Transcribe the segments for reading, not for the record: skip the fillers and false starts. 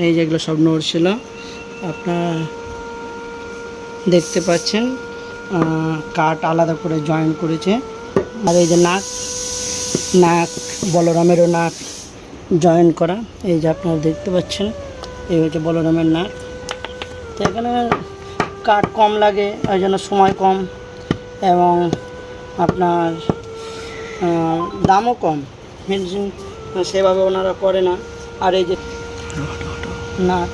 এই যেগুলো সব নড়ছিল আপনারা দেখতে পাচ্ছেন। কাঠ আলাদা করে জয়েন করেছে। আর এই যে নাক বলরামেরও নাক জয়েন করা, এই যে আপনারা দেখতে পাচ্ছেন, এই হচ্ছে বলরামের নাক। তো এখানে কাঠ কম লাগে, ওই জন্য সময় কম এবং আপনার দামও কম, ফিনিশিং সেভাবে ওনারা করে না। আর এই যে নাক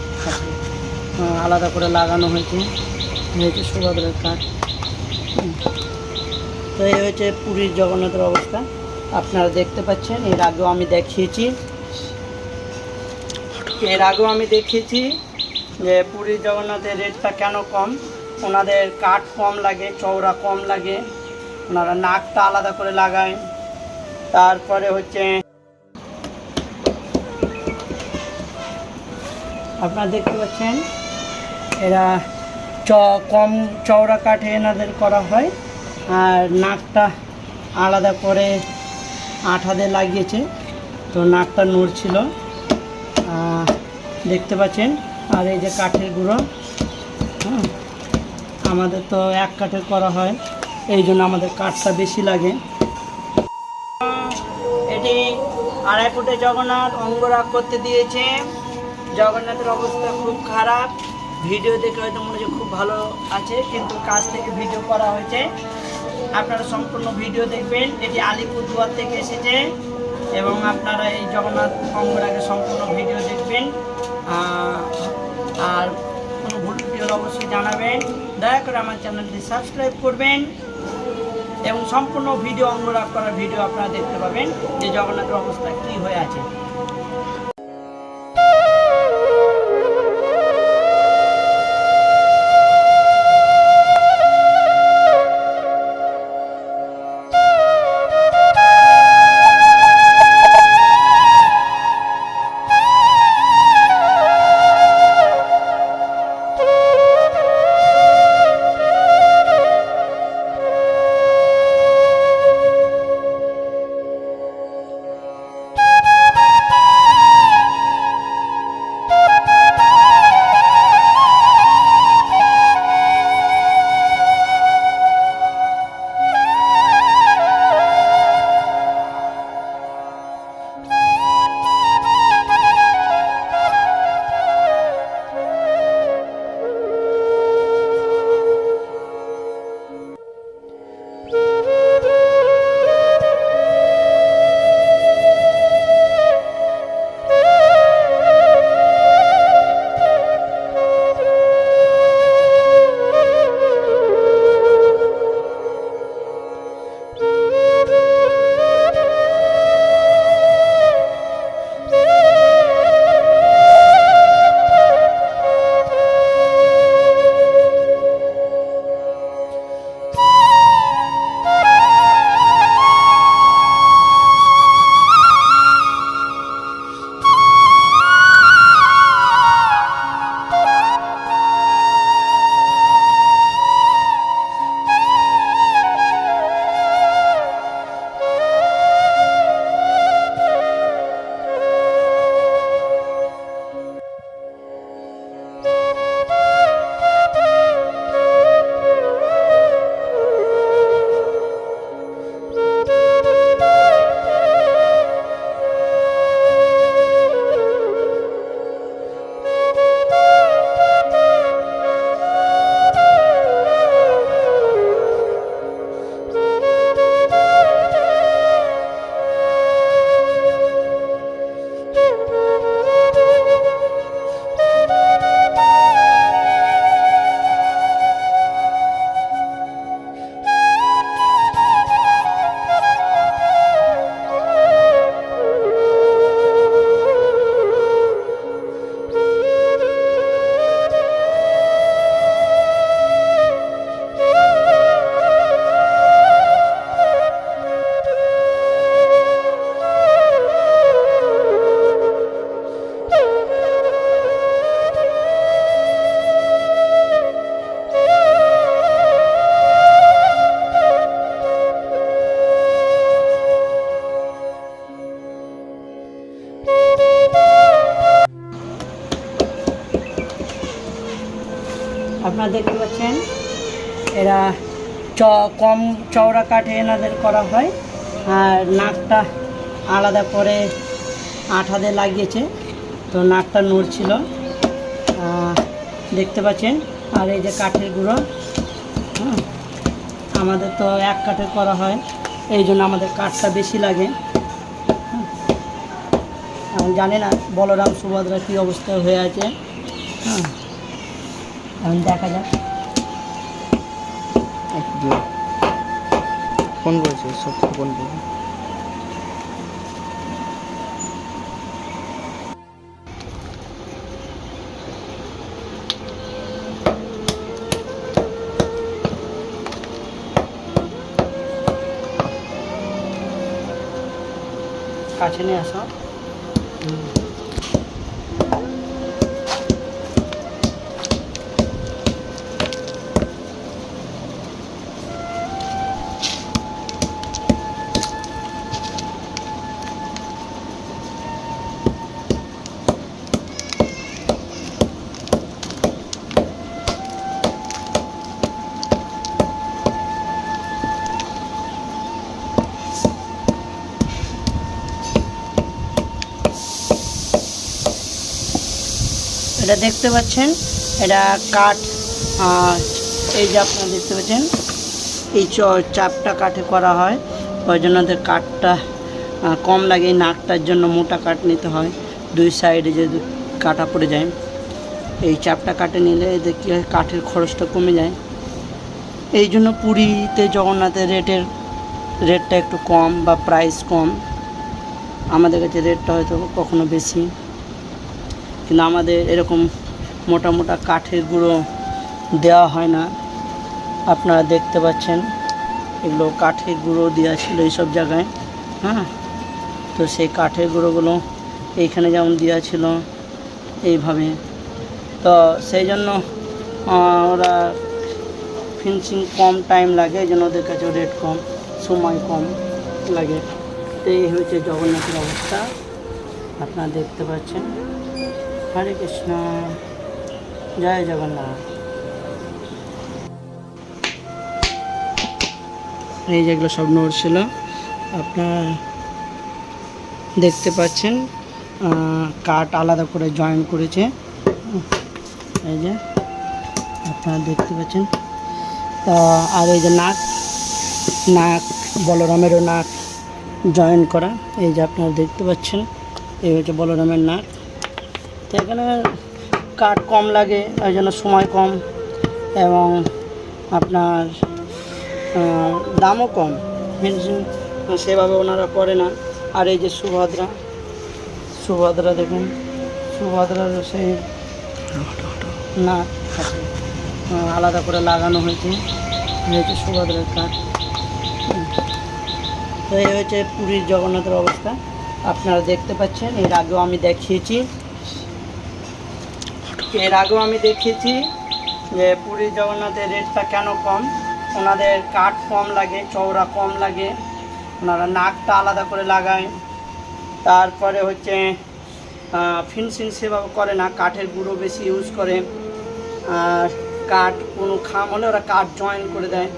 আলাদা করে লাগানো হয়েছে, এই হচ্ছে সুভদ্রার কাঠ। তো এই হচ্ছে পুরীর জগন্নাথের অবস্থা আপনারা দেখতে পাচ্ছেন। এর আগেও আমি দেখিয়েছি যে পুরীর জগন্নাথের রেটটা কেন কম। ওনাদের কাঠ কম লাগে, চওড়া কম লাগে, ওনারা নাকটা আলাদা করে লাগায়। তারপরে হচ্ছে আপনারা দেখতে পাচ্ছেন এরা কম চওড়া কাঠে এনাদের করা হয়। আর নাকটা আলাদা করে আঠা দিয়ে লাগিয়েছে, তো নাকটা নড়ছিল দেখতে পাচ্ছেন। আর এই যে কাঠের গুঁড়ো, আমাদের তো এক কাঠের করা হয়, এই জন্য আমাদের কাঠটা বেশি লাগে। এটি 2.5 ফুটে জগন্নাথ অঙ্গরাগ করতে দিয়েছে। জগন্নাথের অবস্থা খুব খারাপ। ভিডিও দেখে হয়তো মনে হচ্ছে খুব ভালো আছে, কিন্তু কাছ থেকে ভিডিও করা হয়েছে। আপনারা সম্পূর্ণ ভিডিও দেখবেন। এটি আলিপুরদুয়ার থেকে এসেছে এবং আপনারা এই জগন্নাথ অঙ্গরাগের সম্পূর্ণ ভিডিও দেখবেন। আর কোনো ভুল ত্রুটি হলে অবশ্যই জানাবেন। দয়া করে আমার চ্যানেলটি সাবস্ক্রাইব করবেন এবং সম্পূর্ণ ভিডিও অঙ্গরাগ করার ভিডিও আপনারা দেখতে পাবেন যে জগন্নাথের অবস্থা কী হয়ে আছে। আপনারা দেখতে পাচ্ছেন এরা কম চওড়া কাঠে এনাদের করা হয়, আর নাকটা আলাদা করে আঠা দিয়ে লাগিয়েছে, তো নাকটা নড়ছিল দেখতে পাচ্ছেন। আর এই যে কাঠের গুঁড়ো, আমাদের তো এক কাঠে করা হয়, এই জন্য আমাদের কাঠটা বেশি লাগে। আমি জানি না বলরাম সুভদ্রা কী অবস্থা হয়ে আছে, এখন দেখা যাক। ফোন করেছে সব ফোন করে কাছে নিয়ে আসো। এটা দেখতে পাচ্ছেন, এটা কাঠ, এই যে আপনারা দেখতে পাচ্ছেন এই চাপটা কাঠে করা হয়, ওই জন্য ওদের কাঠটা কম লাগে। এই নাকটার জন্য মোটা কাঠ নিতে হয়, দুই সাইডে যে কাটা পড়ে যায়, এই চাপটা কাটে নিলে এদের কী হয়, কাঠের খরচটা কমে যায়। এই জন্য পুরীতে জগন্নাথের রেটটা একটু কম বা প্রাইস কম। আমাদের কাছে রেটটা হয়তো কখনো বেশি, কিন্তু আমাদের এরকম মোটা মোটা কাঠের গুঁড়ো দেওয়া হয় না। আপনারা দেখতে পাচ্ছেন এগুলো কাঠের গুঁড়ো দেওয়া ছিল এইসব জায়গায়, তো সেই কাঠের গুঁড়োগুলো এইখানে যেমন দেওয়া ছিল এইভাবে, তো সেই জন্য ওরা ফিনিশিং কম টাইম লাগে, এই জন্য ওদের কাছে রেট কম, সময় কম লাগে। তো এই হচ্ছে জগন্নাথের অবস্থা, আপনারা দেখতে পাচ্ছেন। হরে কৃষ্ণ, জয় জগন্নাথ। এই যেগুলো সব নড়ছিল আপনারা দেখতে পাচ্ছেন, কাঠ আলাদা করে জয়েন করেছে, এই যে আপনারা দেখতে পাচ্ছেন। তা আর এই যে নাক বলরামেরও নাক জয়েন করা, এই যে আপনারা দেখতে পাচ্ছেন, এই হচ্ছে বলরামের নাক। তো এখানে কাঠ কম লাগে, ওই জন্য সময় কম এবং আপনার দামও কম, ফিনিশিং সেভাবে ওনারা করে না। আর এই যে সুভদ্রা দেখুন, সুভদ্রার সেই নাক আলাদা করে লাগানো হয়েছে, এই হচ্ছে সুভদ্রার কাঠ। তো এই হচ্ছে পুরীর জগন্নাথের অবস্থা, আপনারা দেখতে পাচ্ছেন। এর আগেও আমি দেখিয়েছি যে পুরীর জগন্নাথের রেটটা কেন কম। ওনাদের কাঠ কম লাগে, চওড়া কম লাগে, ওনারা নাকটা আলাদা করে লাগায়, তারপরে হচ্ছে ফিনিশিং সেভাবে করে না, কাঠের গুঁড়ো বেশি ইউজ করে। আর কাঠ কোনো খাম হলে ওরা কাঠ জয়েন করে দেয়,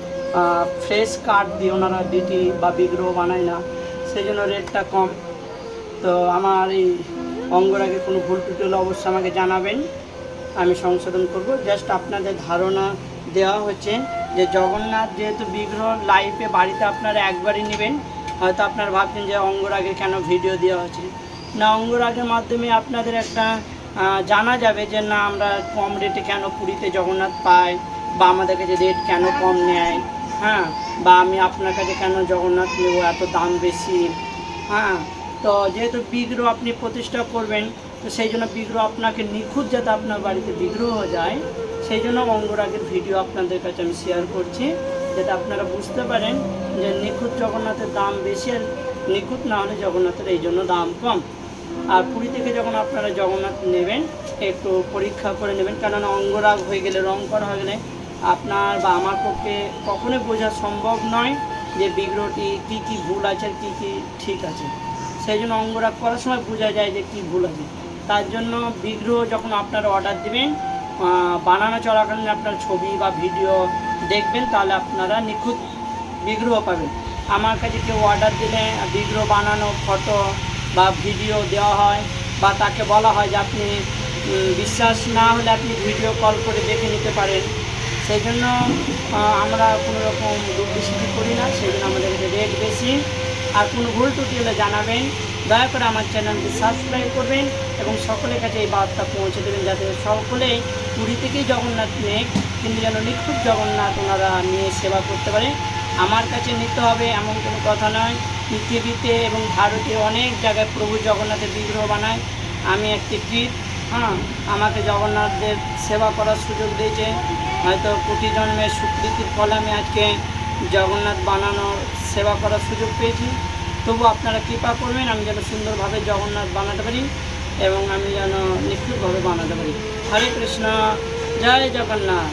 ফ্রেশ কাঠ দিয়ে ওনারা ডিটি বা বিগ্রহ বানায় না, সেই জন্য রেটটা কম। তো আমার এই অঙ্গরাগে কোনো ভুল ত্রুটি হলে অবশ্যই আমাকে জানাবেন, আমি সংশোধন করব। জাস্ট আপনাদের ধারণা দেওয়া হচ্ছে যে জগন্নাথ যেহেতু বিগ্রহ লাইভে বাড়িতে আপনারা একবারই নেবেন, হয়তো আপনারা ভাবছেন যে অঙ্গরাগে কেন ভিডিও দেওয়া হচ্ছে না। অঙ্গরাগের মাধ্যমে আপনাদের একটা জানা যাবে যে না, আমরা কম রেটে কেন পুরীতে জগন্নাথ পাই, বা আমাদের কাছে রেট কেন কম নেয়, বা আমি আপনার কাছে কেন জগন্নাথ নেব, এত দাম বেশি। তো যেহেতু বিগ্রহ আপনি প্রতিষ্ঠা করবেন, তো সেই জন্য বিগ্রহ আপনাকে নিখুঁত যাতে আপনার বাড়িতে বিগ্রহ যায়, সেই জন্য অঙ্গরাগের ভিডিও আপনাদের কাছে আমি শেয়ার করছি, যাতে আপনারা বুঝতে পারেন যে নিখুঁত জগন্নাথের দাম বেশি, আর নিখুঁত না হলে জগন্নাথের এই জন্য দাম কম। আর পুরী থেকে যখন আপনারা জগন্নাথ নেবেন, একটু পরীক্ষা করে নেবেন, কেননা অঙ্গরাগ হয়ে গেলে, রং করা হয়ে গেলে আপনার বা আমার পক্ষে কখনোই বোঝা সম্ভব নয় যে বিগ্রহটি কী কী ভুল আছে আর কী কী ঠিক আছে। সেই জন্য অঙ্গরাগ করার সময় বোঝা যায় যে কী ভুল আছে। তার জন্য বিগ্রহ যখন আপনারা অর্ডার দেবেন, বানানো চলাকালীন আপনার ছবি বা ভিডিও দেখবেন, তাহলে আপনারা নিখুঁত বিগ্রহ পাবেন। আমার কাছে কেউ অর্ডার দিলে বিগ্রহ বানানো ফটো বা ভিডিও দেওয়া হয়, বা তাকে বলা হয় যে আপনি বিশ্বাস না হলে আপনি ভিডিও কল করে দেখে নিতে পারেন। সেই জন্য আমরা কোনো রকম দুর্বিষিটি করি না, সেই জন্য আমাদের রেট বেশি। আর কোনো ভুল ত্রুটি হলে জানাবেন। দয়া করে আমার চ্যানেলটি সাবস্ক্রাইব করবেন এবং সকলের কাছে এই বার্তা পৌঁছে দেবেন, যাতে সকলেই পুরী থেকেই জগন্নাথ নেক, কিন্তু যেন নিখুঁত জগন্নাথ ওনারা নিয়ে সেবা করতে পারে। আমার কাছে নিতে হবে এমন কোনো কথা নয়। পৃথিবীতে এবং ভারতে অনেক জায়গায় প্রভু জগন্নাথের বিগ্রহ বানায়। আমি একটি কীট, আমাকে জগন্নাথদের সেবা করার সুযোগ দিয়েছে। হয়তো কোটি জন্মের স্বীকৃতির ফলে আমি আজকে জগন্নাথ বানানোর সেবা করার সুযোগ পেয়েছি। তবু আপনারা কৃপা করবেন আমি যেন সুন্দরভাবে জগন্নাথ বানাতে পারি এবং আমি যেন নিখুঁতভাবে বানাতে পারি। হরে কৃষ্ণ, জয় জগন্নাথ।